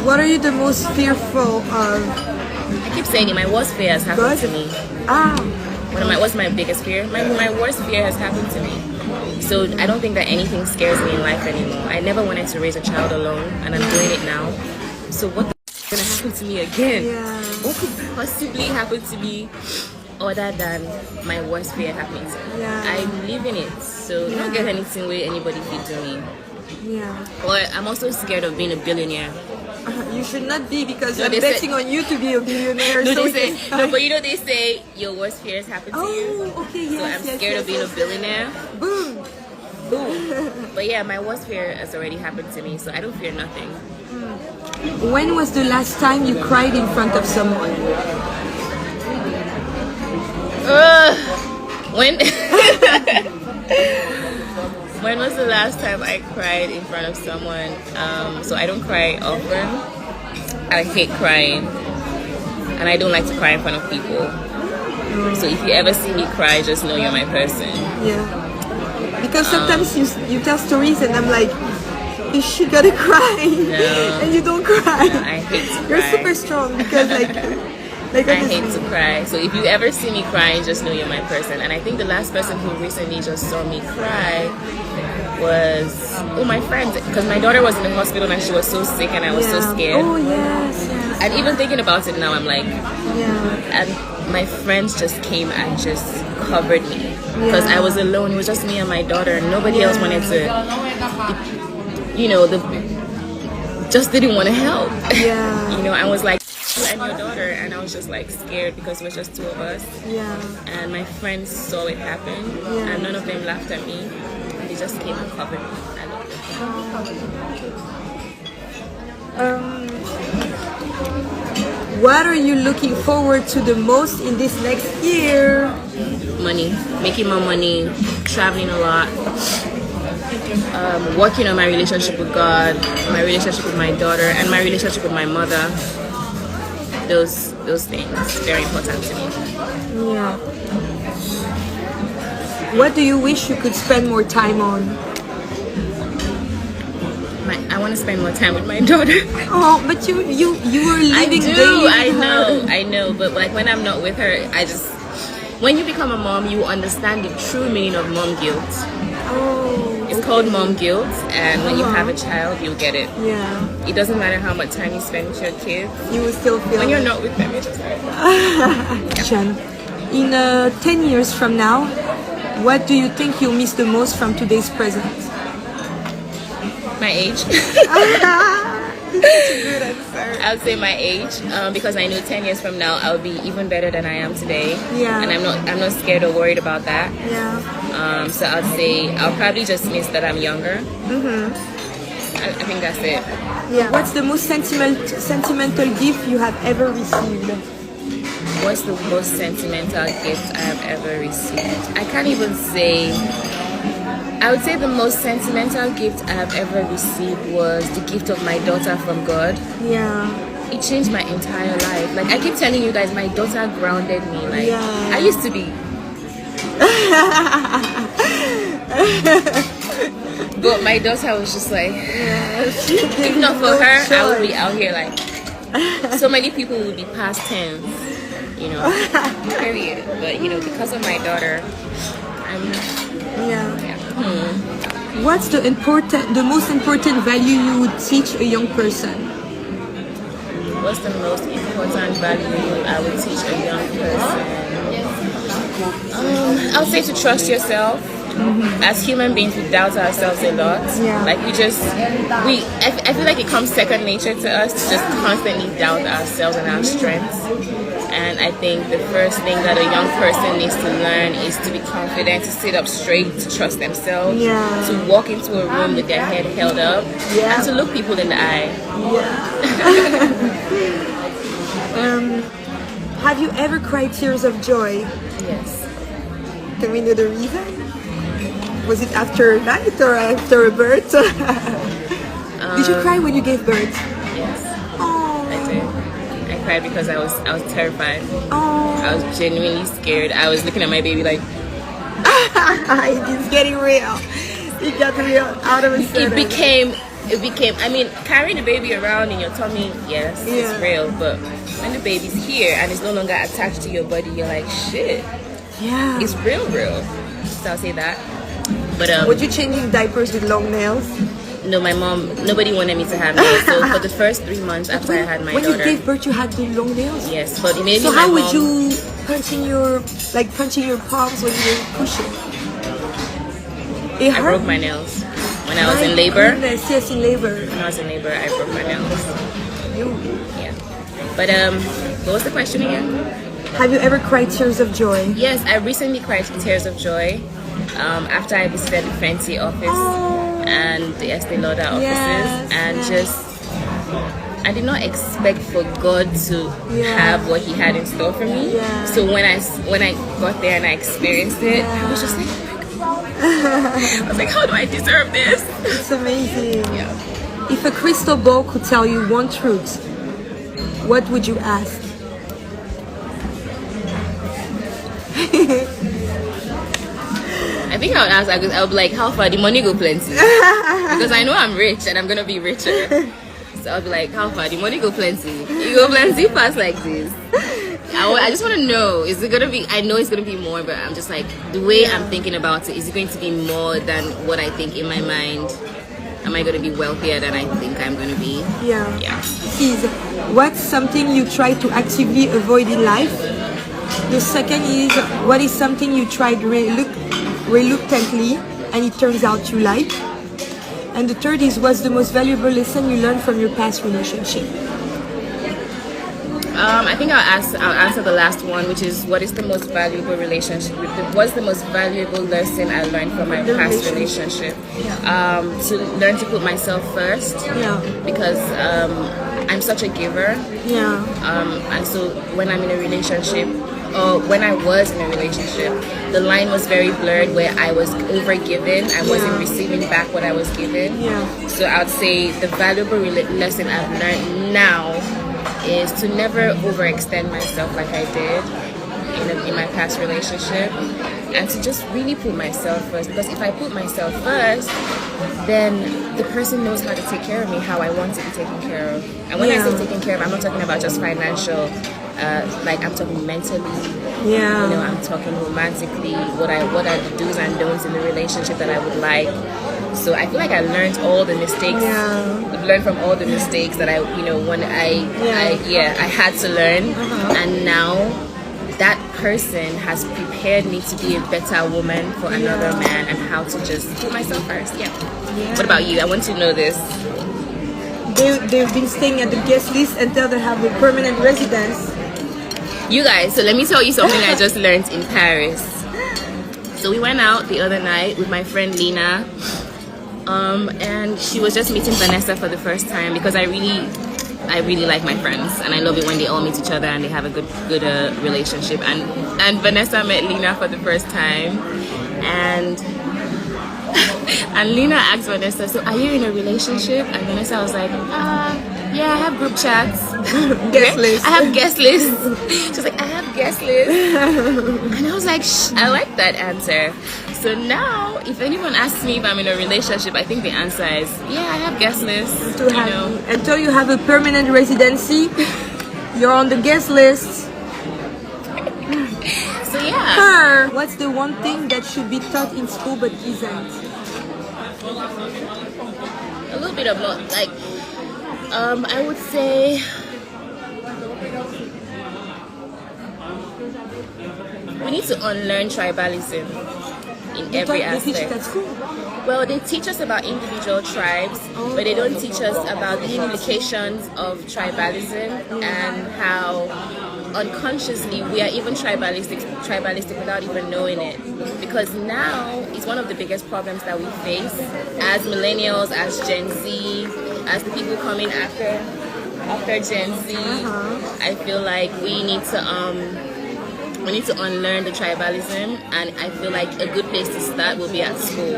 What are you the most fearful of? I keep saying it, my worst fear has happened to me. What's my biggest fear? My worst fear has happened to me. So I don't think that anything scares me in life anymore. I never wanted to raise a child alone, and I'm doing it now. So what the is gonna happen to me again? Yeah. What could possibly happen to me other than my worst fear happening to me? Yeah. I'm living it, so don't get anything where anybody feed to me. Yeah. But I'm also scared of being a billionaire. You should not be, because No, I'm they betting on you to be a billionaire. No, so they say, no, but you know they say your worst fears happen to you. Oh, okay, So yes. I'm scared of being a billionaire. Boom. Boom. But yeah, my worst fear has already happened to me, so I don't fear nothing. When was the last time you cried in front of someone? When when was the last time I cried in front of someone? So I don't cry often. I hate crying, and I don't like to cry in front of people. So if you ever see me cry, just know you're my person. Yeah. Because sometimes you tell stories and I'm like, you should gotta cry, and you don't cry. No, I hate to cry. You're super strong because like I hate to cry. So if you ever see me crying, just know you're my person. And I think the last person who recently just saw me cry was my friend, because my daughter was in the hospital and she was so sick and I was so scared. Oh yes, yes. And even thinking about it now, I'm like, Yeah. and my friends just came and just covered me because I was alone. It was just me and my daughter, and nobody else wanted to, just didn't want to help. Yeah. I was like, and your daughter, and I was just like scared because it was just two of us. Yeah. And my friends saw it happen, and none of them laughed at me. They just came and covered me. I loved it. What are you looking forward to the most in this next year? Money, making more money, traveling a lot, working on my relationship with God, my relationship with my daughter, and my relationship with my mother. Those things, very important to me. Yeah. What do you wish you could spend more time on? I want to spend more time with my daughter. Oh, but you were living daily with her. I know, but like when I'm not with her, when you become a mom, you understand the true meaning of mom guilt. Oh. It's called mom guilt, and when you have a child, you'll get it. Yeah. It doesn't matter how much time you spend with your kids. You will still feel When it. you're not with them, it just hurts. Chen, in 10 years from now, what do you think you'll miss the most from today's present? My age. That's a good answer. I would say my age, because I know 10 years from now I'll be even better than I am today. Yeah. And I'm not scared or worried about that. Yeah. So I'd say I'll probably just miss that I'm younger. I think that's it. Yeah. What's the most sentimental gift you have ever received? What's the most sentimental gift I have ever received? I can't even say. I would say the most sentimental gift I have ever received was the gift of my daughter from God. Yeah. It changed my entire life. Like I keep telling you guys, my daughter grounded me. Like I used to be. But my daughter was just like, if not for her, I would be out here like, so many people would be past tense, period. But because of my daughter, What's the most important value you would teach a young person? What's the most important value I would teach a young person? I would say to trust yourself. As human beings, we doubt ourselves a lot. Like I feel like it comes second nature to us to just constantly doubt ourselves and our strengths. And I think the first thing that a young person needs to learn is to be confident, to sit up straight, to trust themselves, to walk into a room with their head held up, and to look people in the eye. Have you ever cried tears of joy? Yes. Can we know the reason? Was it after a night or after a birth? Did you cry when you gave birth? Yes. Oh. I did. I cried because I was terrified. Oh. I was genuinely scared. I was looking at my baby like, It's getting real. It got real out of a sudden. It became it became, I mean, carrying the baby around in your tummy, yes, it's real, but when the baby's here and it's no longer attached to your body, you're like, shit, it's real. So I'll say that. But were you changing diapers with long nails? No, my mom, nobody wanted me to have nails. So for the first 3 months after I had my daughter. When you gave birth, you had the long nails? Yes, but maybe so how would you punching your palms when you were pushing? I broke my nails when I was in labor. Yes, in labor. When I was in labor, I broke my nails. Yeah. But what was the question again? Have you ever cried tears of joy? Yes, I recently cried tears of joy after I visited the Fancy office and the Estee Lauder offices, and just I did not expect for God to have what He had in store for me. So when I got there and I experienced it, I was just like, I was like, how do I deserve this? It's amazing. If a crystal ball could tell you one truth, what would you ask? I think I would ask, I would be like, how far the money go plenty? Because I know I'm rich and I'm gonna be richer. So I'll be like, how far the money go plenty? You go plenty fast like this. I just want to know, is it gonna be, I know it's gonna be more, but I'm just like, the way I'm thinking about it, is it going to be more than what I think in my mind? Am I gonna be wealthier than I think I'm gonna be? Yeah. Is what's something you try to actively avoid in life? The second is, what is something you tried reluctantly and it turns out you like? And the third is, what's the most valuable lesson you learned from your past relationship? I think I'll answer the last one, which is, what is the most valuable relationship? What's the most valuable lesson I learned from my past relationship? To learn to put myself first. Because I'm such a giver. And so when I'm in a relationship, or when I was in a relationship, the line was very blurred where I was over-given. I wasn't receiving back what I was given. So I would say the valuable lesson I've learned now is to never overextend myself like I did in my past relationship, and to just really put myself first. Because if I put myself first, then the person knows how to take care of me how I want to be taken care of. And when I say taken care of, I'm not talking about just financial, like I'm talking mentally, I'm talking romantically, what are the do's and don'ts in the relationship that I would like. So I feel like I learned all the mistakes. I've learned from all the mistakes that I had to learn, and now that person has prepared me to be a better woman for another man, and how to just put myself first. What about you? I want to know this. They've been staying at the guest list until they have a permanent residence. You guys, so let me tell you something I just learned in Paris. So we went out the other night with my friend Lena, and she was just meeting Vanessa for the first time, because I really like my friends, and I love it when they all meet each other and they have a good relationship. And Vanessa met Lena for the first time, and Lena asked Vanessa, so are you in a relationship? And Vanessa was like, yeah, I have group chats. Guest list. I have guest lists. She was like, I have guest lists. And I was like, I like that answer. So now, if anyone asks me if I'm in a relationship, I think the answer is, yeah, I have guest lists. Until you have a permanent residency, you're on the guest list. So yeah. What's the one thing that should be taught in school but isn't? A little bit of like, I would say, we need to unlearn tribalism in every aspect. They teach it at school? Well, they teach us about individual tribes, but they don't teach us about the implications of tribalism and how unconsciously we are even tribalistic without even knowing it. Because now it's one of the biggest problems that we face as millennials, as Gen Z, as the people coming after Gen Z. I feel like we need to unlearn the tribalism, and I feel like a good place to start will be at school,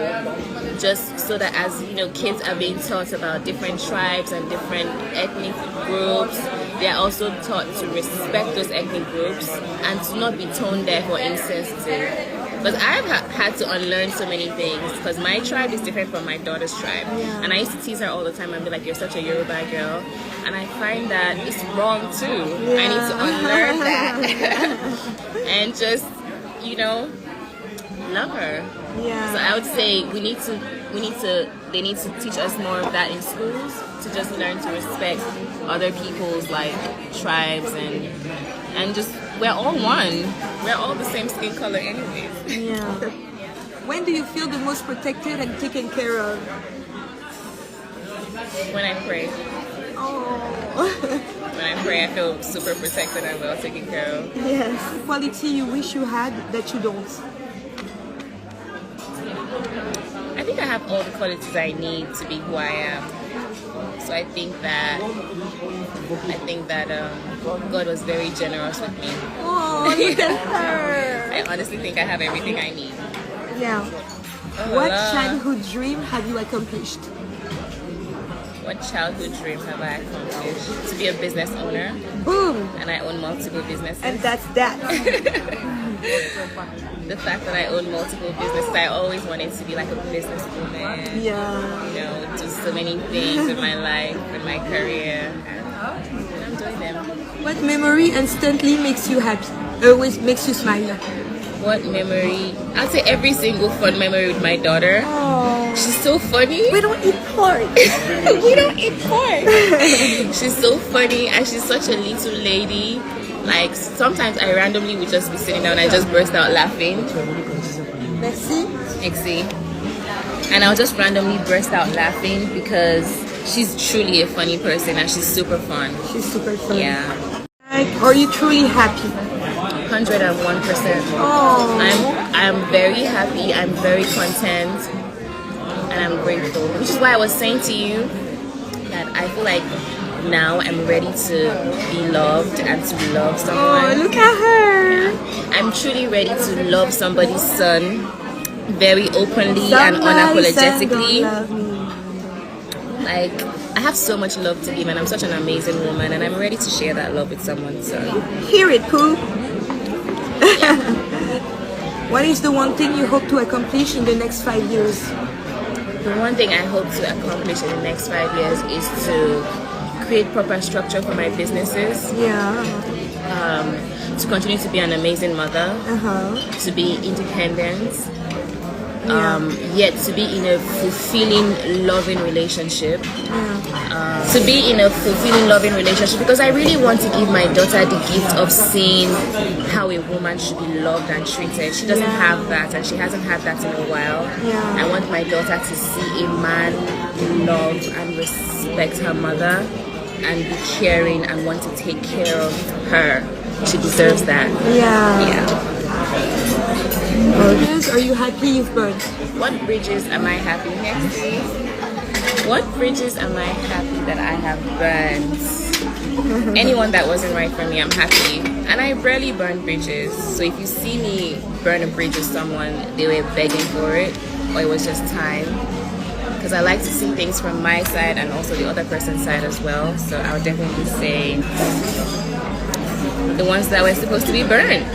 just so that, as you know, kids are being taught about different tribes and different ethnic groups, they are also taught to respect those ethnic groups and to not be tone deaf or insensitive. But I've had to unlearn so many things because my tribe is different from my daughter's tribe. Yeah. And I used to tease her all the time and be like, you're such a Yoruba girl. And I find that it's wrong too. Yeah. I need to unlearn that. And just, you know, love her. Yeah. So I would say they need to teach us more of that in schools, to just learn to respect other people's like tribes and just we're all one. We're all the same skin color anyways. Yeah. When do you feel the most protected and taken care of? When I pray. Oh. When I pray, I feel super protected and well taken care of. Yes. Quality you wish you had that you don't. I think I have all the qualities I need to be who I am. So I think that God was very generous with me. Oh, look at her. I honestly think I have everything I need. Yeah. What childhood dream have you accomplished? What childhood dream have I accomplished? To be a business owner. Boom. And I own multiple businesses. And that's that. The fact that I own multiple businesses, I always wanted to be like a businesswoman. Yeah. You know, do so many things in my life, in my career. And I'm doing them. What memory instantly makes you happy? Always makes you smile? What memory? I'd say every single fun memory with my daughter. Oh. She's so funny. We don't eat pork. We don't eat pork. She's so funny and she's such a little lady. Like sometimes I randomly would just be sitting down and just burst out laughing. Merci. And I'll just randomly burst out laughing because she's truly a funny person and she's super fun. She's super fun. Yeah. Like, are you truly happy? 101%. Oh. I'm very happy. I'm very content, and I'm grateful. Which is why I was saying to you that I feel like now I'm ready to be loved and to love someone. Oh, look at her. Yeah. I'm truly ready to love somebody's son very openly and unapologetically. Like, I have so much love to give and I'm such an amazing woman and I'm ready to share that love with someone. So hear it, Pooh. What is the one thing you hope to accomplish in the next 5 years? The one thing I hope to accomplish in the next 5 years is to create proper structure for my businesses. Yeah. To continue to be an amazing mother. To be independent. Yet to be in a fulfilling, loving relationship. To be in a fulfilling, loving relationship because I really want to give my daughter the gift of seeing how a woman should be loved and treated. She doesn't have that and she hasn't had that in a while. I want my daughter to see a man love and respect her mother and be caring and want to take care of her. She deserves that. Bridges, are you happy you've burned? What bridges am I happy next to? What bridges am I happy that I have burned? Anyone that wasn't right for me, I'm happy. And I rarely burn bridges. So if you see me burn a bridge with someone, they were begging for it, or it was just time. Because I like to see things from my side and also the other person's side as well. So I would definitely say the ones that were supposed to be burned.